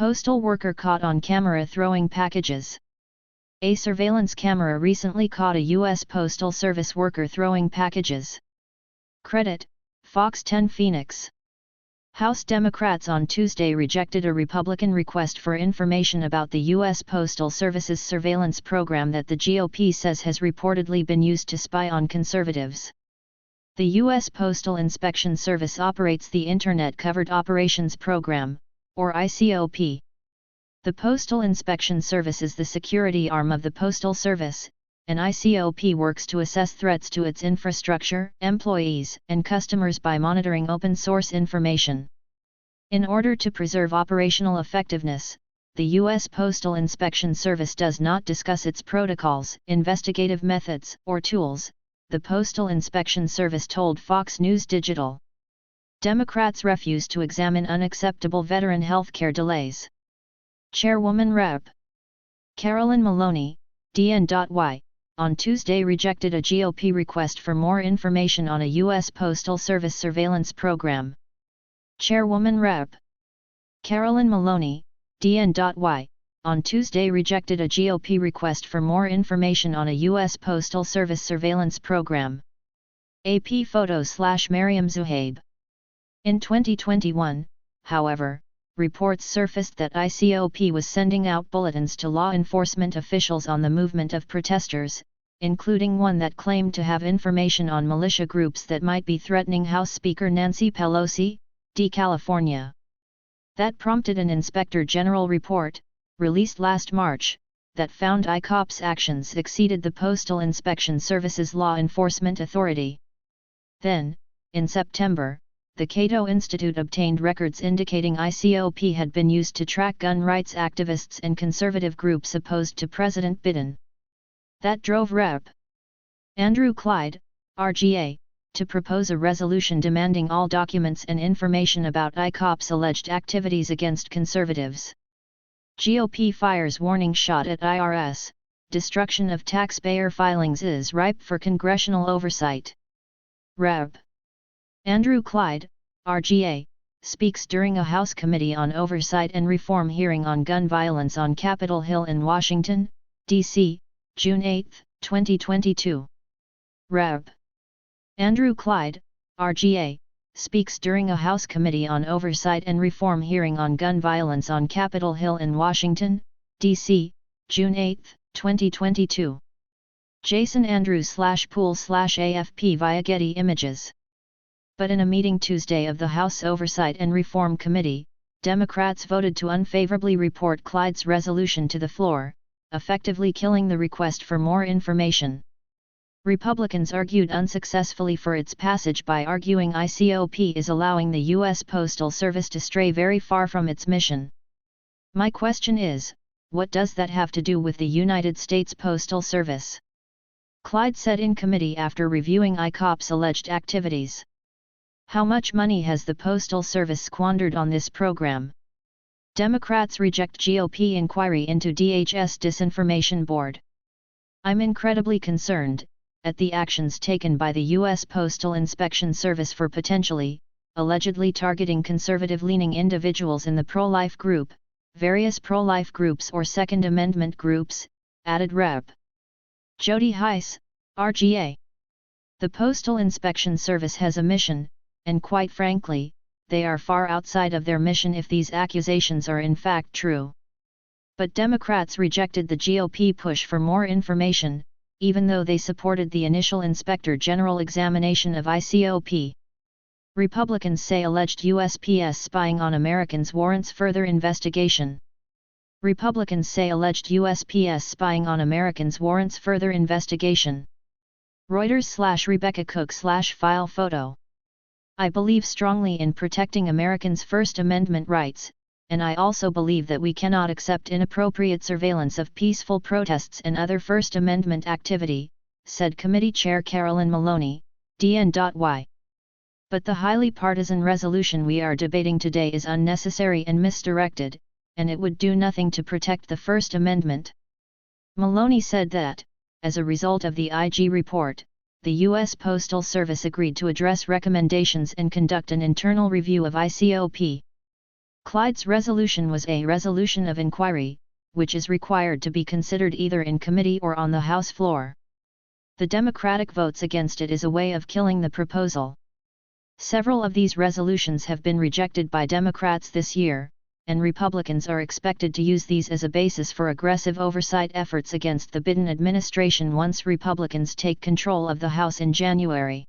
Postal worker caught on camera throwing packages. A surveillance camera recently caught a U.S. Postal Service worker throwing packages. Credit: Fox 10 Phoenix. House Democrats on Tuesday rejected a Republican request for information about the U.S. Postal Service's surveillance program that the GOP says has reportedly been used to spy on conservatives. The U.S. Postal Inspection Service operates the Internet Covered Operations Program, or ICOP. The Postal Inspection Service is the security arm of the Postal Service, and ICOP works to assess threats to its infrastructure, employees, and customers by monitoring open-source information. In order to preserve operational effectiveness, the U.S. Postal Inspection Service does not discuss its protocols, investigative methods, or tools, the Postal Inspection Service told Fox News Digital. Democrats refuse to examine unacceptable veteran health care delays. Chairwoman Rep. Carolyn Maloney, DN.Y, on Tuesday rejected a GOP request for more information on a U.S. Postal Service surveillance program. Chairwoman Rep. Carolyn Maloney, DN.Y, on Tuesday rejected a GOP request for more information on a U.S. Postal Service surveillance program. AP photo/Mariam Zuhaib. In 2021, however, reports surfaced that ICOP was sending out bulletins to law enforcement officials on the movement of protesters, including one that claimed to have information on militia groups that might be threatening House Speaker Nancy Pelosi, D. California. That prompted an Inspector General report, released last March, that found ICOP's actions exceeded the Postal Inspection Service's law enforcement authority. Then, in September, the Cato Institute obtained records indicating ICOP had been used to track gun rights activists and conservative groups opposed to President Biden. That drove Rep. Andrew Clyde, RGA, to propose a resolution demanding all documents and information about ICOP's alleged activities against conservatives. GOP fires warning shot at IRS, destruction of taxpayer filings is ripe for congressional oversight. Rep. Andrew Clyde, RGA, speaks during a House Committee on Oversight and Reform hearing on gun violence on Capitol Hill in Washington, D.C., June 8, 2022. Rep. Andrew Clyde, RGA, speaks during a House Committee on Oversight and Reform hearing on gun violence on Capitol Hill in Washington, D.C., June 8, 2022. Jason Andrews/Pool/AFP via Getty Images. But in a meeting Tuesday of the House Oversight and Reform Committee, Democrats voted to unfavorably report Clyde's resolution to the floor, effectively killing the request for more information. Republicans argued unsuccessfully for its passage by arguing ICOP is allowing the U.S. Postal Service to stray very far from its mission. My question is, what does that have to do with the United States Postal Service? Clyde said in committee after reviewing ICOP's alleged activities. How much money has the Postal Service squandered on this program? Democrats reject GOP inquiry into DHS disinformation board. I'm incredibly concerned at the actions taken by the U.S. Postal Inspection Service for potentially, allegedly targeting conservative-leaning individuals in the pro-life group, various pro-life groups or Second Amendment groups, added Rep. Jody Heiss, RGA. The Postal Inspection Service has a mission, and quite frankly, they are far outside of their mission if these accusations are in fact true. But Democrats rejected the GOP push for more information, even though they supported the initial Inspector General examination of ICOP. Republicans say alleged USPS spying on Americans warrants further investigation. Republicans say alleged USPS spying on Americans warrants further investigation. Reuters/Rebecca Cook/file photo. I believe strongly in protecting Americans' First Amendment rights, and I also believe that we cannot accept inappropriate surveillance of peaceful protests and other First Amendment activity, said Committee Chair Carolyn Maloney, DN.Y. But the highly partisan resolution we are debating today is unnecessary and misdirected, and it would do nothing to protect the First Amendment. Maloney said that, as a result of the IG report, the U.S. Postal Service agreed to address recommendations and conduct an internal review of ICOP. Clyde's resolution was a resolution of inquiry, which is required to be considered either in committee or on the House floor. The Democratic votes against it is a way of killing the proposal. Several of these resolutions have been rejected by Democrats this year, and Republicans are expected to use these as a basis for aggressive oversight efforts against the Biden administration once Republicans take control of the House in January.